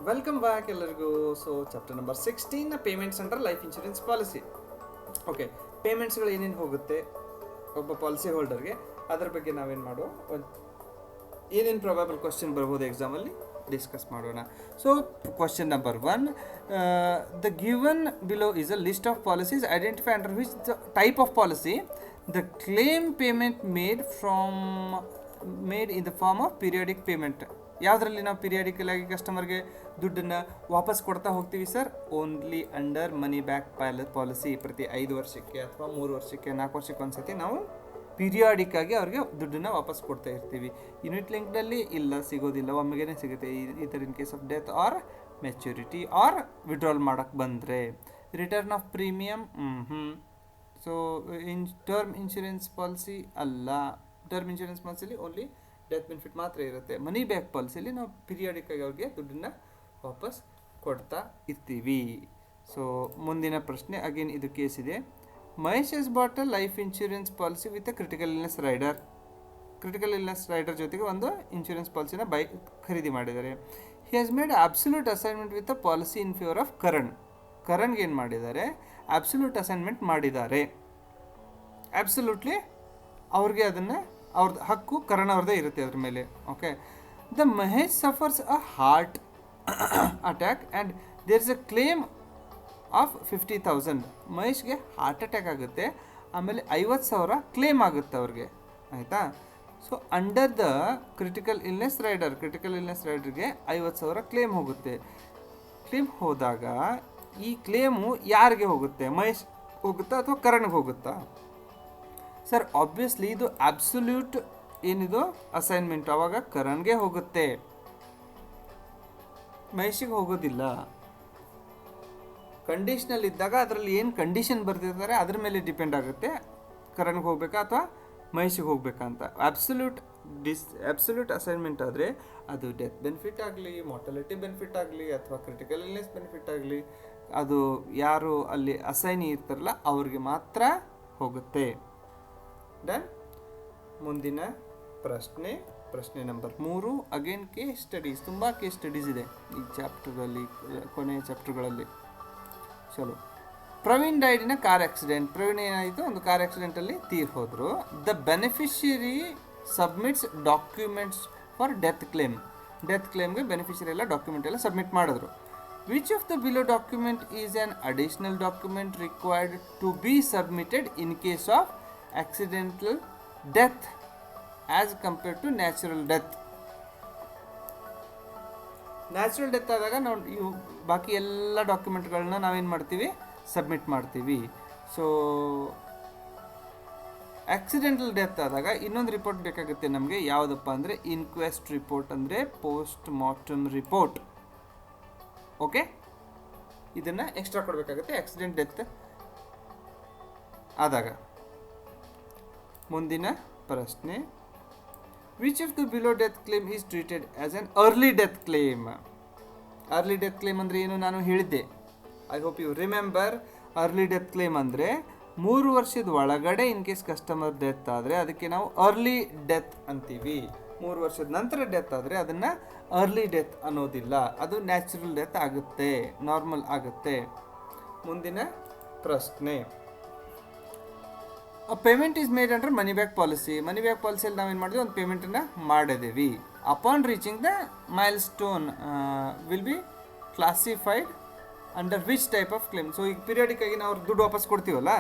Welcome back ಎಲ್ಲರಿಗೂ. So chapter number 16 payments under life insurance policy. Okay, ಪೇಮೆಂಟ್ಸ್ಗಳು ಏನೇನು ಹೋಗುತ್ತೆ ಒಬ್ಬ ಪಾಲಿಸಿ ಹೋಲ್ಡರ್ಗೆ, ಅದರ ಬಗ್ಗೆ ನಾವೇನು ಮಾಡುವ, ಏನೇನು ಪ್ರಾಬಬಲ್ ಕ್ವಶನ್ ಬರ್ಬೋದು ಎಕ್ಸಾಮಲ್ಲಿ ಡಿಸ್ಕಸ್ ಮಾಡೋಣ. So question number 1, the given below is a list of policies, identify under which the type of policy the claim payment made in the form of periodic payment. ಯಾವುದರಲ್ಲಿ ನಾವು periodical ಆಗಿ ಕಸ್ಟಮರ್ಗೆ ದುಡ್ಡನ್ನು ವಾಪಸ್ ಕೊಡ್ತಾ ಹೋಗ್ತೀವಿ ಸರ್? Only under money back policy. ಪ್ರತಿ 5 ವರ್ಷಕ್ಕೆ ಅಥವಾ 3 ವರ್ಷಕ್ಕೆ 4 ವರ್ಷಕ್ಕೆ ಒಂದ್ಸತಿ ನಾವು ಪೀರಿಯಾಡಿಕ್ ಆಗಿ ಅವ್ರಿಗೆ ದುಡ್ಡನ್ನು ವಾಪಸ್ ಕೊಡ್ತಾ ಇರ್ತೀವಿ. ಯೂನಿಟ್ ಲಿಂಕ್ಡಲ್ಲಿ ಇಲ್ಲ, ಸಿಗೋದಿಲ್ಲ, ಒಮ್ಮೆಗೆ ಸಿಗುತ್ತೆ. ಇದರ್ in case of death or maturity or withdrawal ಮಾಡೋಕ್ಕೆ ಬಂದರೆ. Return of premium so term insurance policy ಅಲ್ಲ. ಟರ್ಮ್ ಇನ್ಶೂರೆನ್ಸ್ ಪಾಲಿಸಿಲಿ ಓನ್ಲಿ ಡೆತ್ ಬೆನಿಫಿಟ್ ಮಾತ್ರ ಇರುತ್ತೆ. ಮನಿ ಬ್ಯಾಕ್ ಪಾಲಿಸಿಲಿ ನಾವು ಪೀರಿಯಾಡಿಕ್ ಆಗಿ ಅವ್ರಿಗೆ ದುಡ್ಡನ್ನು ವಾಪಸ್ ಕೊಡ್ತಾ ಇರ್ತೀವಿ. ಸೊ ಮುಂದಿನ ಪ್ರಶ್ನೆ, ಅಗೇನ್ ಇದು ಕೇಸ್ ಇದೆ. Mahesh has bought a life insurance policy with a critical illness rider. Critical illness rider ಜೊತೆಗೆ ಒಂದು ಇನ್ಶೂರೆನ್ಸ್ ಪಾಲಿಸಿನ ಖರೀದಿ ಮಾಡಿದ್ದಾರೆ. He has made absolute assignment with a policy in favour of ಕರಣ್ಗೆ ಏನು ಮಾಡಿದ್ದಾರೆ? ಅಬ್ಸಲ್ಯೂಟ್ ಅಸೈನ್ಮೆಂಟ್ ಮಾಡಿದ್ದಾರೆ. ಅಬ್ಸಲ್ಯೂಟ್ಲಿ ಅವ್ರಿಗೆ ಅದನ್ನು ಅವ್ರದ್ದು ಹಕ್ಕು ಕರಣ್ ಅವ್ರದ್ದೇ ಇರುತ್ತೆ ಅದ್ರ ಮೇಲೆ. Okay, the Mahesh suffers a heart attack and there is a claim of 50,000. ಮಹೇಶ್ಗೆ ಹಾರ್ಟ್ ಅಟ್ಯಾಕ್ ಆಗುತ್ತೆ, ಆಮೇಲೆ 50,000 ಕ್ಲೇಮ್ ಆಗುತ್ತೆ ಅವ್ರಿಗೆ, ಆಯಿತಾ? So under the critical illness ರೈಡರ್ಗೆ 50,000 ಕ್ಲೇಮ್ ಹೋಗುತ್ತೆ. ಕ್ಲೇಮ್ ಹೋದಾಗ ಈ ಕ್ಲೇಮು ಯಾರಿಗೆ ಹೋಗುತ್ತೆ? ಮಹೇಶ್ ಹೋಗುತ್ತಾ ಅಥವಾ ಕರಣ್ಗೆ ಹೋಗುತ್ತಾ? ಸರ್ ಆಬ್ವಿಯಸ್ಲಿ ಇದು ಅಬ್ಸಲ್ಯೂಟ್ ಏನಿದು ಅಸೈನ್ಮೆಂಟ್, ಆವಾಗ ಕರಣ್ಗೆ ಹೋಗುತ್ತೆ, ಮಹೇಶಿಗೆ ಹೋಗೋದಿಲ್ಲ. ಕಂಡೀಷನಲ್ ಇದ್ದಾಗ ಅದರಲ್ಲಿ ಏನು ಕಂಡೀಷನ್ ಬರ್ತಿರ್ತಾರೆ ಅದ್ರ ಮೇಲೆ ಡಿಪೆಂಡ್ ಆಗುತ್ತೆ, ಕರಣ್ಗೆ ಹೋಗ್ಬೇಕಾ ಅಥವಾ ಮಹೇಶಿಗೆ ಹೋಗ್ಬೇಕಾ ಅಂತ. ಅಬ್ಸಲ್ಯೂಟ್ ಅಸೈನ್ಮೆಂಟ್ ಆದರೆ ಅದು ಡೆತ್ ಬೆನಿಫಿಟ್ ಆಗಲಿ, ಮಾರ್ಟಾಲಿಟಿ ಬೆನಿಫಿಟ್ ಆಗಲಿ, ಅಥವಾ ಕ್ರಿಟಿಕಲ್ ಇಲ್ನೆಸ್ ಬೆನಿಫಿಟ್ ಆಗಲಿ, ಅದು ಯಾರು ಅಲ್ಲಿ ಅಸೈನಿ ಇರ್ತಾರಲ್ಲ ಅವ್ರಿಗೆ ಮಾತ್ರ ಹೋಗುತ್ತೆ. ಡನ್. ಮುಂದಿನ ಪ್ರಶ್ನೆ ನಂಬರ್ 3, ಅಗೇನ್ ಕೇಸ್ ಸ್ಟಡೀಸ್. ತುಂಬ ಕೇಸ್ ಸ್ಟಡೀಸ್ ಇದೆ ಈ ಚಾಪ್ಟರಲ್ಲಿ, ಕೊನೆಯ ಚಾಪ್ಟರ್ಗಳಲ್ಲಿ. ಚಲೋ, Praveen died in car accident. Praveen ಏನಾಯಿತು? ಒಂದು ಕಾರ್ ಆಕ್ಸಿಡೆಂಟಲ್ಲಿ ತೀರ್ ಹೋದರು. The beneficiary submits documents for death ಕ್ಲೇಮ್ಗೆ ಬೆನಿಫಿಷಿಯರಿ ಎಲ್ಲ ಡಾಕ್ಯುಮೆಂಟ್ ಎಲ್ಲ ಸಬ್ಮಿಟ್ ಮಾಡಿದ್ರು. Which of the below document is an additional document required to be submitted in case of accidental death as compared to natural death? Natural death ಆದಾಗ ನಾವು ಬಾಕಿ ಎಲ್ಲ ಡಾಕ್ಯುಮೆಂಟ್ಗಳನ್ನ ನಾವೇನು ಮಾಡ್ತೀವಿ? ಸಬ್ಮಿಟ್ ಮಾಡ್ತೀವಿ. ಸೊ ಆಕ್ಸಿಡೆಂಟಲ್ ಡೆತ್ ಆದಾಗ ಇನ್ನೊಂದು ರಿಪೋರ್ಟ್ ಬೇಕಾಗುತ್ತೆ ನಮಗೆ. ಯಾವುದಪ್ಪ ಅಂದರೆ ಇನ್ಕ್ವೆಸ್ಟ್ ರಿಪೋರ್ಟ್, ಅಂದರೆ ಪೋಸ್ಟ್ ಮಾರ್ಟಮ್ ರಿಪೋರ್ಟ್. ಓಕೆ, ಇದನ್ನು ಎಕ್ಸ್ಟ್ರಾ ಕೊಡಬೇಕಾಗುತ್ತೆ ಆಕ್ಸಿಡೆಂಟ್ ಡೆತ್ ಆದಾಗ. ಮುಂದಿನ ಪ್ರಶ್ನೆ, which of the below death claim is treated as an early death claim? Early death claim ಅಂದರೆ ಏನು ನಾನು ಹೇಳಿದ್ದೆ, I hope you remember. Early death claim ಅಂದರೆ 3 ವರ್ಷದ ಒಳಗಡೆ ಇನ್ ಕೇಸ್ ಕಸ್ಟಮರ್ ಡೆತ್ ಆದರೆ ಅದಕ್ಕೆ ನಾವು ಅರ್ಲಿ ಡೆತ್ ಅಂತೀವಿ. 3 ವರ್ಷದ ನಂತರ ಡೆತ್ ಆದರೆ ಅದನ್ನು ಅರ್ಲಿ ಡೆತ್ ಅನ್ನೋದಿಲ್ಲ, ಅದು ನ್ಯಾಚುರಲ್ ಡೆತ್ ಆಗುತ್ತೆ, ನಾರ್ಮಲ್ ಆಗುತ್ತೆ. ಮುಂದಿನ ಪ್ರಶ್ನೆ, payment is made under money back policy. Money back ಪಾಲಿಸಿಯಲ್ಲಿ ನಾವೇನು ಮಾಡಿದ್ವಿ? ಒಂದು ಪೇಮೆಂಟನ್ನು ಮಾಡಿದ್ದೀವಿ. Upon reaching the milestone will be classified under which type of claim? So ಈಗ ಪೀರಿಯಾಡಿಕ್ ಆಗಿ ನಾವು ದುಡ್ಡು ವಾಪಸ್ ಕೊಡ್ತೀವಲ್ಲ,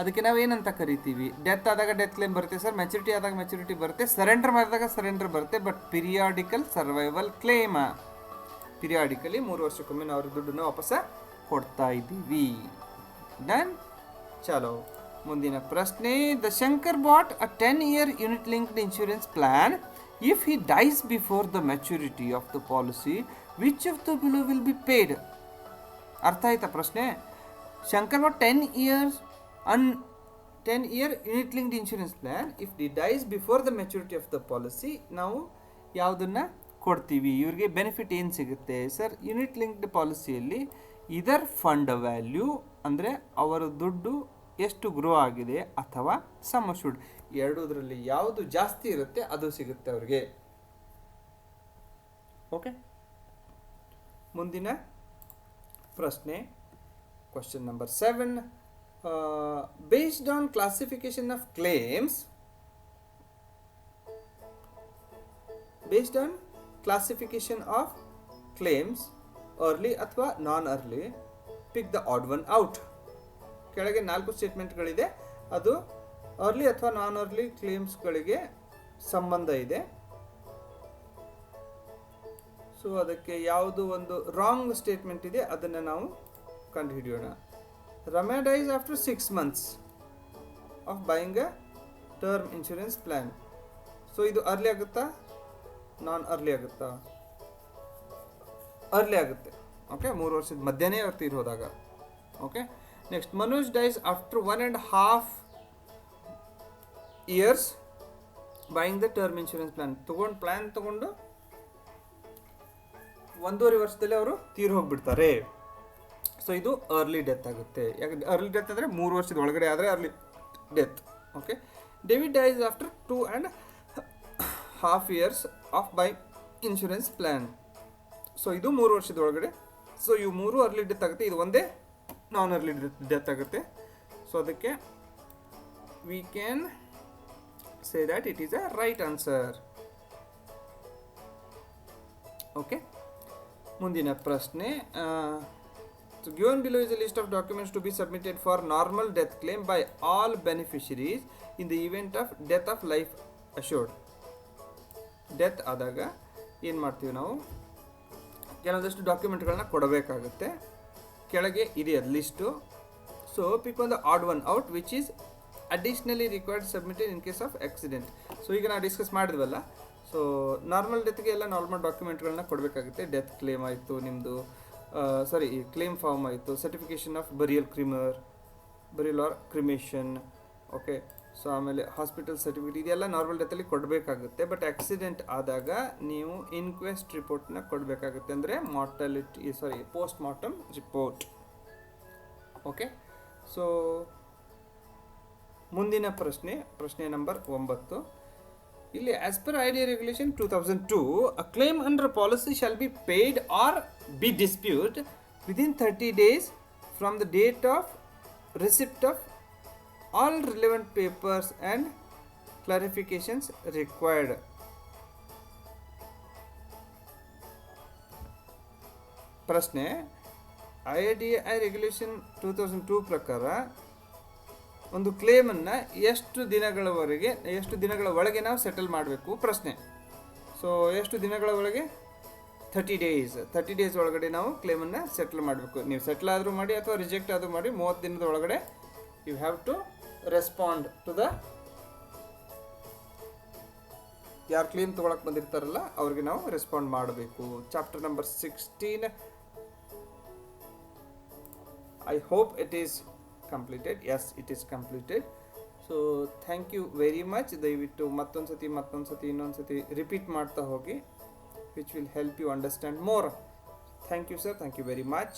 ಅದಕ್ಕೆ ನಾವು ಏನಂತ ಕರಿತೀವಿ? ಡೆತ್ ಆದಾಗ ಡೆತ್ ಕ್ಲೇಮ್ ಬರುತ್ತೆ ಸರ್, ಮೆಚುರಿಟಿ ಆದಾಗ ಮೆಚುರಿಟಿ ಬರುತ್ತೆ, ಸರೆಂಡರ್ ಮಾಡಿದಾಗ ಸರೆಂಡರ್ ಬರುತ್ತೆ. But periodical survival claim, periodically 3 ವರ್ಷಕ್ಕೊಮ್ಮೆ ನಾವು ಅವ್ರ ದುಡ್ಡನ್ನು ವಾಪಸ್ ಕೊಡ್ತಾ ಇದ್ದೀವಿ. ಡನ್. ಚಲೋ, ಮುಂದಿನ ಪ್ರಶ್ನೆ, the Shankar bought a 10-year unit linked insurance plan. If he dies before the maturity of the policy, which of the below will be paid? ಅರ್ಥ ಆಯ್ತಾ ಪ್ರಶ್ನೆ? Shankar bought 10-year unit linked insurance plan, if he dies before the maturity of the policy, ನಾವು ಯಾವುದನ್ನು ಕೊಡ್ತೀವಿ? ಇವ್ರಿಗೆ benefit ಏನು ಸಿಗುತ್ತೆ sir? Unit linked ಪಾಲಿಸಿಯಲ್ಲಿ ಇದರ್ ಫಂಡ್ ವ್ಯಾಲ್ಯೂ ಅಂದರೆ ಅವರ ದುಡ್ಡು ಎಷ್ಟು ಗ್ರೋ ಆಗಿದೆ, ಅಥವಾ ಸಮ್ ಅಶ್ಯೂರ್ಡ್, ಎರಡೂದರಲ್ಲಿ ಯಾವುದು ಜಾಸ್ತಿ ಇರುತ್ತೆ ಅದು ಸಿಗುತ್ತೆ ಅವ್ರಿಗೆ. ಓಕೆ, ಮುಂದಿನ ಪ್ರಶ್ನೆ question number 7. Based on classification of claims, early ಅಥವಾ non early, pick the odd one out. ಕೆಳಗೆ 4 ಸ್ಟೇಟ್ಮೆಂಟ್ಗಳಿದೆ, ಅದು ಅರ್ಲಿ ಅಥವಾ ನಾನ್ ಅರ್ಲಿ ಕ್ಲೇಮ್ಸ್ಗಳಿಗೆ ಸಂಬಂಧ ಇದೆ. ಸೊ ಅದಕ್ಕೆ ಯಾವುದು ಒಂದು ರಾಂಗ್ ಸ್ಟೇಟ್ಮೆಂಟ್ ಇದೆ ಅದನ್ನು ನಾವು ಕಂಡುಹಿಡಿಯೋಣ. Ramya dies after 6 months of buying a term insurance plan. So ಇದು ಅರ್ಲಿ ಆಗುತ್ತಾ, ನಾನ್ ಅರ್ಲಿ ಆಗುತ್ತಾ? ಅರ್ಲಿ ಆಗುತ್ತೆ. ಓಕೆ, 3 ವರ್ಷದ ಮಧ್ಯನೇ ಅವ್ರು ತೀರೋದಾಗ. Okay, next Manoj dies after 1.5 years buying the term insurance plan ತಗೊಂಡು 1.5 ವರ್ಷದಲ್ಲಿ ಅವರು ತೀರು ಹೋಗ್ಬಿಡ್ತಾರೆ. ಸೊ ಇದು ಅರ್ಲಿ ಡೆತ್ ಆಗುತ್ತೆ. ಯಾಕೆ ಅರ್ಲಿ ಡೆತ್ ಅಂದರೆ 3 ವರ್ಷದ ಒಳಗಡೆ ಆದರೆ early death. Okay, David dies after 2.5 years of by insurance plan. So ಇದು 3 ವರ್ಷದ ಒಳಗಡೆ. ಸೊ ಇವು 3 ಅರ್ಲಿ ಡೆತ್ ಆಗುತ್ತೆ, ಇದು ಒಂದೇ ನಾನ್ ಅರ್ಲಿ ಡೆತ್ ಆಗುತ್ತೆ. ಸೊ ಅದಕ್ಕೆ we can say that it is a right answer. Okay, ಮುಂದಿನ ಪ್ರಶ್ನೆ. Given below is a list of documents to be submitted for normal death claim by all beneficiaries in the event of death of life assured. Death ಆದಾಗ ಏನು ಮಾಡ್ತೀವಿ ನಾವು, ಕೆಲವೊಂದಷ್ಟು ಡಾಕ್ಯುಮೆಂಟ್ಗಳನ್ನ ಕೊಡಬೇಕಾಗುತ್ತೆ. ಕೆಳಗೆ ಇದೆ ಅದು list. So pick one the odd one out which is additionally required submitted in case of accident. So ಈಗ ನಾವು ಡಿಸ್ಕಸ್ ಮಾಡಿದ್ವಲ್ಲ, ಸೊ ನಾರ್ಮಲ್ ಡೆತ್ಗೆ ಎಲ್ಲ ನಾರ್ಮಲ್ ಡಾಕ್ಯುಮೆಂಟ್ಗಳನ್ನ ಕೊಡಬೇಕಾಗುತ್ತೆ. ಡೆತ್ ಕ್ಲೇಮ್ ಆಯಿತು, ನಿಮ್ಮದು ಕ್ಲೇಮ್ ಫಾರ್ಮ್ ಆಯಿತು, certification of burial or cremation. Okay, so ಆಮೇಲೆ ಹಾಸ್ಪಿಟಲ್ ಸರ್ಟಿಫಿಕೇಟ್, ಇದೆಲ್ಲ ನಾರ್ಮಲ್ ಡೆತ್ತಲ್ಲಿ ಕೊಡಬೇಕಾಗುತ್ತೆ. ಬಟ್ ಆಕ್ಸಿಡೆಂಟ್ ಆದಾಗ ನೀವು ಇನ್ಕ್ವೆಸ್ಟ್ ರಿಪೋರ್ಟ್ನ ಕೊಡಬೇಕಾಗುತ್ತೆ, ಅಂದರೆ post mortem report. Okay, so ಮುಂದಿನ ಪ್ರಶ್ನೆ ನಂಬರ್ 9. ಇಲ್ಲಿ as per IRDA regulation 2002, a claim under policy shall be paid or be dispute within 30 days from the date of receipt of all relevant papers and clarifications required. ಪ್ರಶ್ನೆ, IRDAI regulation 2002 ಪ್ರಕಾರ ಒಂದು ಕ್ಲೇಮನ್ನು ಎಷ್ಟು ದಿನಗಳ ಒಳಗೆ ನಾವು settle ಮಾಡಬೇಕು ಪ್ರಶ್ನೆ. So ಎಷ್ಟು ದಿನಗಳ ಒಳಗೆ? 30 days ಒಳಗಡೆ ನಾವು ಕ್ಲೇಮನ್ನು ಸೆಟಲ್ ಮಾಡಬೇಕು. ನೀವು ಸೆಟಲ್ ಆದರೂ ಮಾಡಿ ಅಥವಾ ರಿಜೆಕ್ಟ್ ಆದರೂ ಮಾಡಿ, 30 ದಿನದ ಒಳಗಡೆ you have to respond to the ಯಾರು ಕ್ಲೇಮ್ ತೊಗೊಳಕ್ಕೆ ಬಂದಿರ್ತಾರಲ್ಲ ಅವ್ರಿಗೆ ನಾವು ರೆಸ್ಪಾಂಡ್ ಮಾಡಬೇಕು. Chapter number 16. I hope it is completed. Yes, it is completed. So thank you very much. ದಯವಿಟ್ಟು ಮತ್ತೊಂದ್ಸತಿ ಇನ್ನೊಂದ್ಸತಿ ರಿಪೀಟ್ ಮಾಡ್ತಾ ಹೋಗಿ, which will help you understand more. Thank you sir, thank you very much.